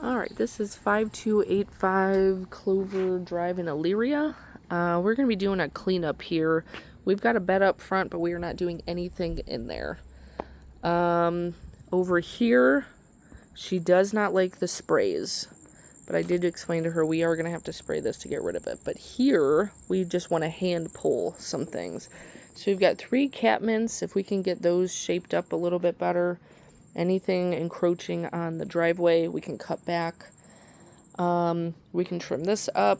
Alright, this is 5285 Clover Drive in Elyria. We're going to be doing a cleanup here. We've got a bed up front, but we are not doing anything in there. Over here, she does not like the sprays. But I did explain to her we are going to have to spray this to get rid of it. But here, we just want to hand pull some things. So we've got 3 cat mints. If we can get those shaped up a little bit better. Anything encroaching on the driveway, we can cut back. We can trim this up.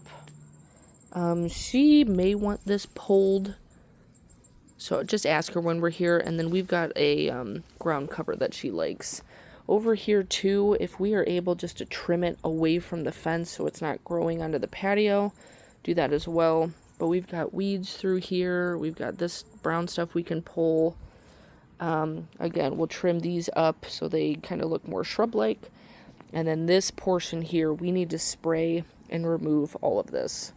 She may want this pulled. So just ask her when we're here. And then we've got a ground cover that she likes. Over here too, if we are able just to trim it away from the fence so it's not growing onto the patio, do that as well. But we've got weeds through here. We've got this brown stuff we can pull. Again, we'll trim these up so they kind of look more shrub-like. And then this portion here, we need to spray and remove all of this.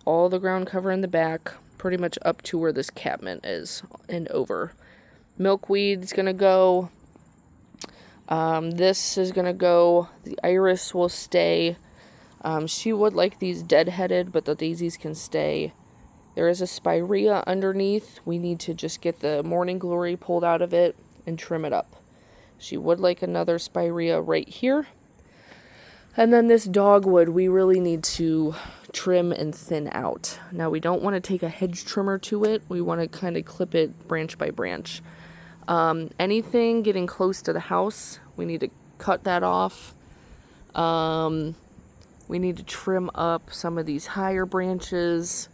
All the ground cover in the back, pretty much up to where this catmint is and over. Milkweed's going to go. This is going to go. The iris will stay. She would like these deadheaded, but the daisies can stay. There is a spirea underneath. We need to just get the morning glory pulled out of it and trim it up. She would like another spirea right here. And then this dogwood, we really need to trim and thin out. Now, we don't want to take a hedge trimmer to it. We want to kind of clip it branch by branch. Anything getting close to the house, we need to cut that off. We need to trim up some of these higher branches.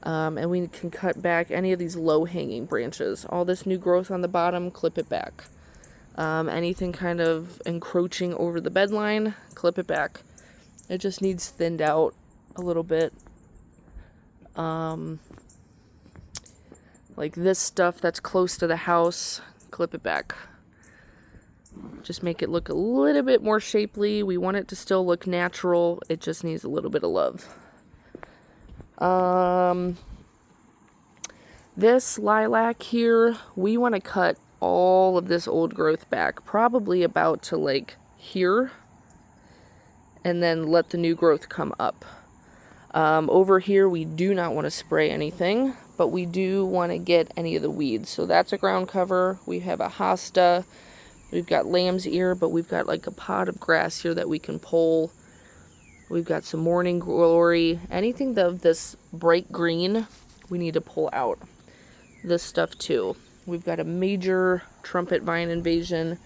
And we can cut back any of these low-hanging branches. All this new growth on the bottom, clip it back. Anything kind of encroaching over the bed line, clip it back. It just needs thinned out a little bit. Like this stuff that's close to the house, clip it back. Just make it look a little bit more shapely. We want it to still look natural. It just needs a little bit of love. This lilac here, we want to cut all of this old growth back, probably about to like here, and then let the new growth come up. Over here, we do not want to spray anything, but we do want to get any of the weeds. So that's a ground cover. We have a hosta. We've got lamb's ear, but we've got like a pot of grass here that we can pull. We've got some morning glory. Anything of this bright green, we need to pull out. This stuff too. We've got a major trumpet vine invasion.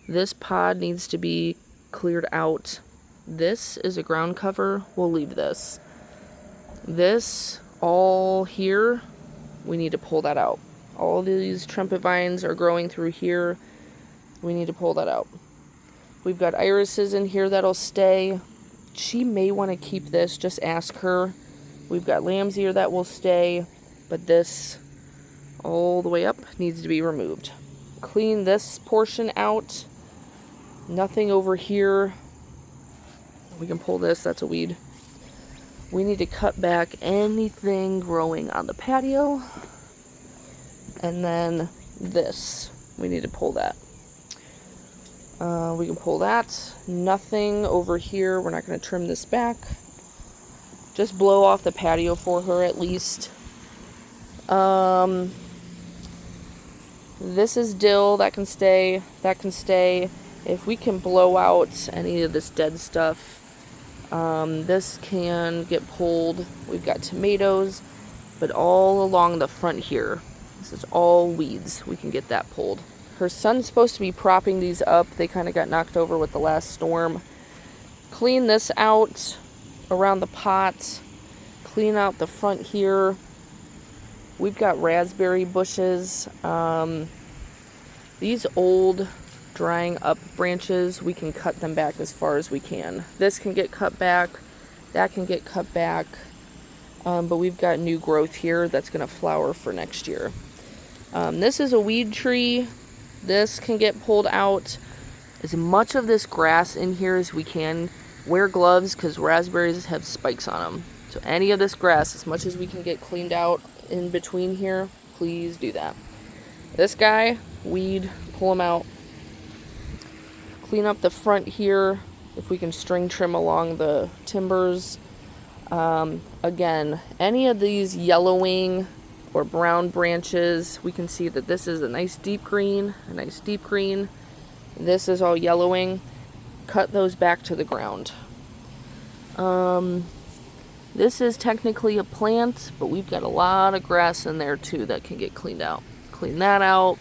This pod needs to be cleared out. This is a ground cover. We'll leave this. This all here, we need to pull that out. All these trumpet vines are growing through here. We need to pull that out. We've got irises in here that'll stay. She may want to keep this, just ask her. We've got lamb's ear that will stay, but this all the way up needs to be removed. Clean this portion out. Nothing over here. We can pull this, that's a weed. We need to cut back anything growing on the patio. And then this, we need to pull that. We can pull that. Nothing over here. We're not going to trim this back. Just blow off the patio for her at least. This is dill. That can stay. That can stay. If we can blow out any of this dead stuff, this can get pulled. We've got tomatoes, but all along the front here, this is all weeds. We can get that pulled. Her son's supposed to be propping these up. They kind of got knocked over with the last storm. Clean this out around the pot. Clean out the front here. We've got raspberry bushes. These old drying up branches, we can cut them back as far as we can. This can get cut back. That can get cut back. But we've got new growth here that's going to flower for next year. This is a weed tree. This can get pulled out. As much of this grass in here as we can. Wear gloves because raspberries have spikes on them. So any of this grass, as much as we can get cleaned out in between here, please do that. This guy, weed, pull him out. Clean up the front here. if we can string trim along the timbers. Again, any of these yellowing or brown branches, we can see that this is a nice deep green. This is all yellowing. Cut those back to the ground. This is technically a plant, but we've got a lot of grass in there too that can get cleaned out. Clean that out.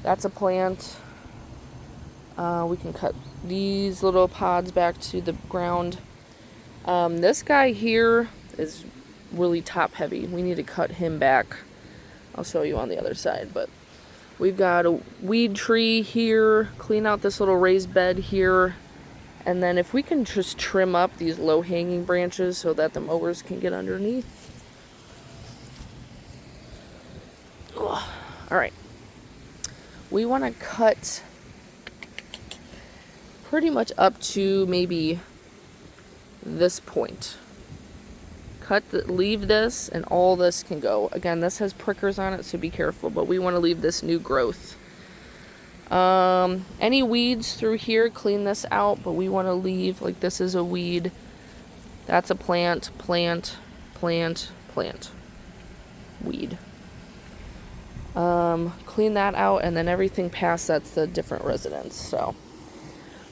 That's a plant. We can cut these little pods back to the ground. This guy here is really top heavy. We need to cut him back. I'll show you on the other side, but we've got a weed tree here. Clean out this little raised bed here. And then if we can just trim up these low-hanging branches so that the mowers can get underneath. Ugh. All right. We want to cut pretty much up to maybe this point. Leave this, and all this can go. Again, this has prickers on it, so be careful, but we want to leave this new growth. Any weeds through here, clean this out, but we want to leave, like this is a weed. That's a plant. Weed. Clean that out, and then everything past that's the different residence. So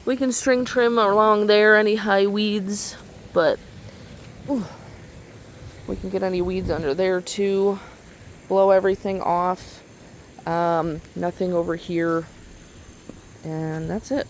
we can string trim along there any high weeds, but we can get any weeds under there too. Blow everything off. Nothing over here. And that's it.